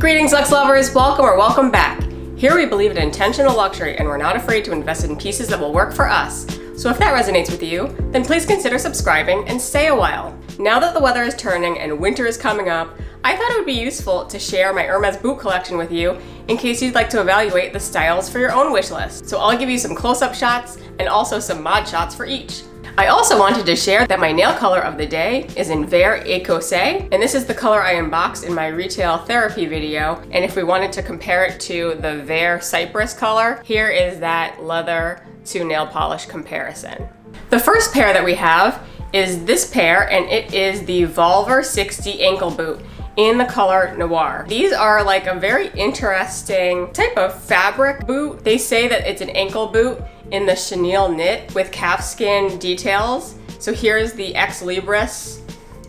Greetings, Lux lovers! Welcome or welcome back. Here we believe in intentional luxury and we're not afraid to invest in pieces that will work for us. So if that resonates with you, then please consider subscribing and stay a while. Now that the weather is turning and winter is coming up, I thought it would be useful to share my Hermes boot collection with you in case you'd like to evaluate the styles for your own wish list. So I'll give you some close-up shots and also some mod shots for each. I also wanted to share that my nail color of the day is in Vert Écossais, and this is the color I unboxed in my retail therapy video. And if we wanted to compare it to the Vert Cypress color, here is that leather to nail polish comparison. The first pair that we have is this pair, and it is the Volver 60 ankle boot in the color Noir. These are like a very interesting type of fabric boot. They say that it's an ankle boot in the chenille knit with calfskin details. So here's the ex libris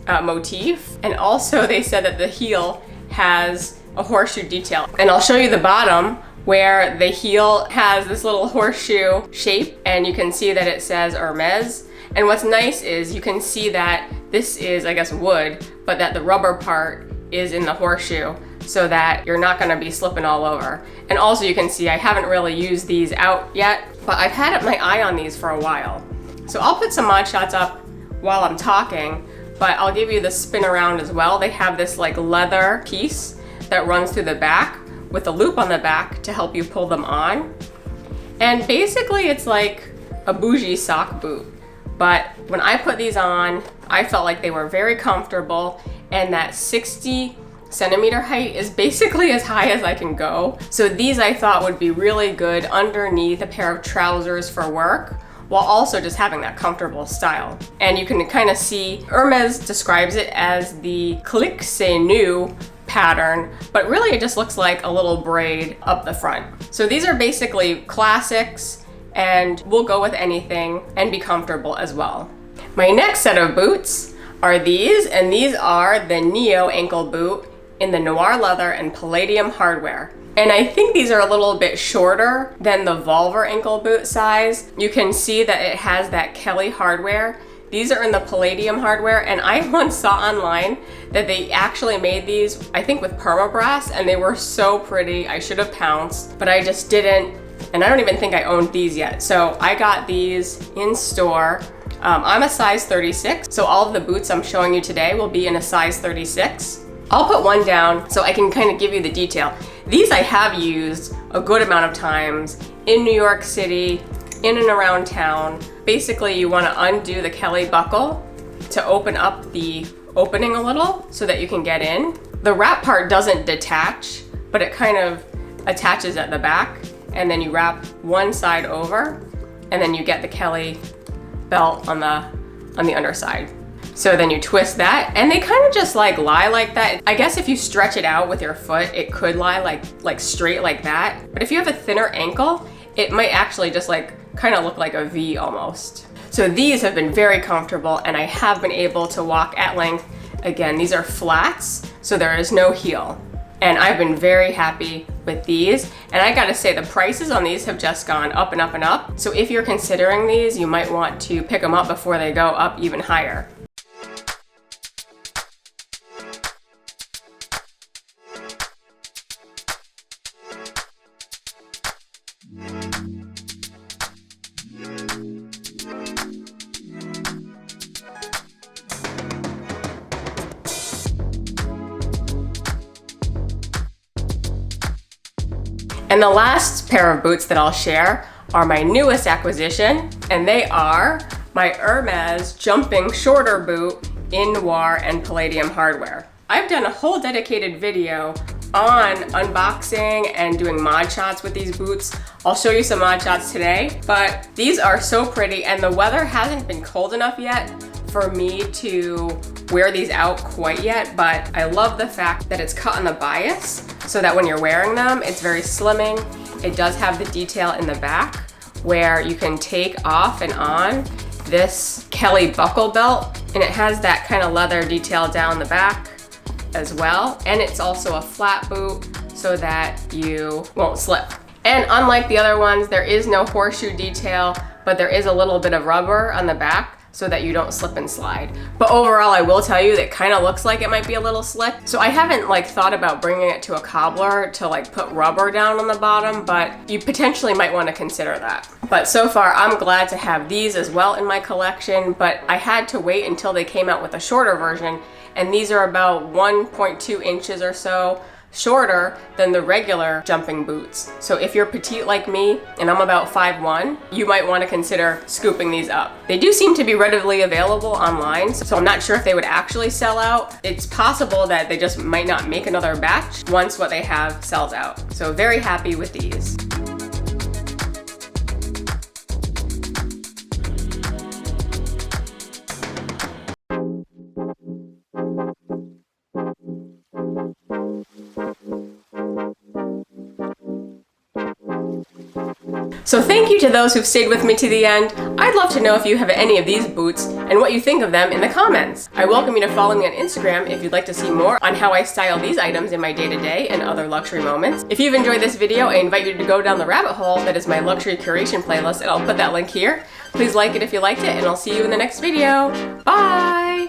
motif. And also they said that the heel has a horseshoe detail. And I'll show you the bottom where the heel has this little horseshoe shape, and you can see that it says Hermès. And what's nice is you can see that this is, I guess, wood, but that the rubber part is in the horseshoe so that you're not gonna be slipping all over. And also you can see I haven't really used these out yet, but I've had my eye on these for a while. So I'll put some mod shots up while I'm talking, but I'll give you the spin around as well. They have this like leather piece that runs through the back with a loop on the back to help you pull them on. And basically it's like a bougie sock boot. But when I put these on, I felt like they were very comfortable, and that 60 centimeter height is basically as high as I can go. So these I thought would be really good underneath a pair of trousers for work, while also just having that comfortable style. And you can kind of see, Hermes describes it as the clique c'est nous pattern, but really it just looks like a little braid up the front. So these are basically classics, and will go with anything and be comfortable as well. My next set of boots are these, and these are the Neo ankle boot in the Noir leather and palladium hardware. And I think these are a little bit shorter than the Volver ankle boot size. You can see that it has that Kelly hardware. These are in the palladium hardware, and I once saw online that they actually made these, I think with permabrass, and they were so pretty. I should have pounced, but I just didn't. And I don't even think I owned these yet. So I got these in store. I'm a size 36, so all of the boots I'm showing you today will be in a size 36. I'll put one down so I can kind of give you the detail. These I have used a good amount of times in New York City, in and around town. Basically, you want to undo the Kelly buckle to open up the opening a little so that you can get in. The wrap part doesn't detach, but it kind of attaches at the back, and then you wrap one side over, and then you get the Kelly belt on the underside. So then you twist that, and they kind of just like lie like that. I guess if you stretch it out with your foot, it could lie like straight like that. But if you have a thinner ankle, it might actually just like kind of look like a V almost. So these have been very comfortable, and I have been able to walk at length. Again, these are flats, so there is no heel. And I've been very happy with these. And I gotta say, the prices on these have just gone up and up and up. So if you're considering these, you might want to pick them up before they go up even higher. And the last pair of boots that I'll share are my newest acquisition, and they are my Hermes jumping shorter boot in Noir and palladium hardware. I've done a whole dedicated video on unboxing and doing mod shots with these boots. I'll show you some mod shots today, but these are so pretty, and the weather hasn't been cold enough yet for me to wear these out quite yet, but I love the fact that it's cut on the bias so that when you're wearing them, it's very slimming. It does have the detail in the back where you can take off and on this Kelly buckle belt, and it has that kind of leather detail down the back as well. And it's also a flat boot so that you won't slip. And unlike the other ones, there is no horseshoe detail, but there is a little bit of rubber on the back so that you don't slip and slide. But overall, I will tell you that kind of looks like it might be a little slick. So I haven't like thought about bringing it to a cobbler to like put rubber down on the bottom, but you potentially might want to consider that. But so far, I'm glad to have these as well in my collection, but I had to wait until they came out with a shorter version, and these are about 1.2 inches or so shorter than the regular jumping boots. So if you're petite like me, and I'm about 5'1", you might want to consider scooping these up. They do seem to be readily available online, so I'm not sure if they would actually sell out. It's possible that they just might not make another batch once what they have sells out. So very happy with these. So thank you to those who've stayed with me to the end. I'd love to know if you have any of these boots and what you think of them in the comments. I welcome you to follow me on Instagram if you'd like to see more on how I style these items in my day-to-day and other luxury moments. If you've enjoyed this video, I invite you to go down the rabbit hole that is my luxury curation playlist, and I'll put that link here. Please like it if you liked it, and I'll see you in the next video. Bye!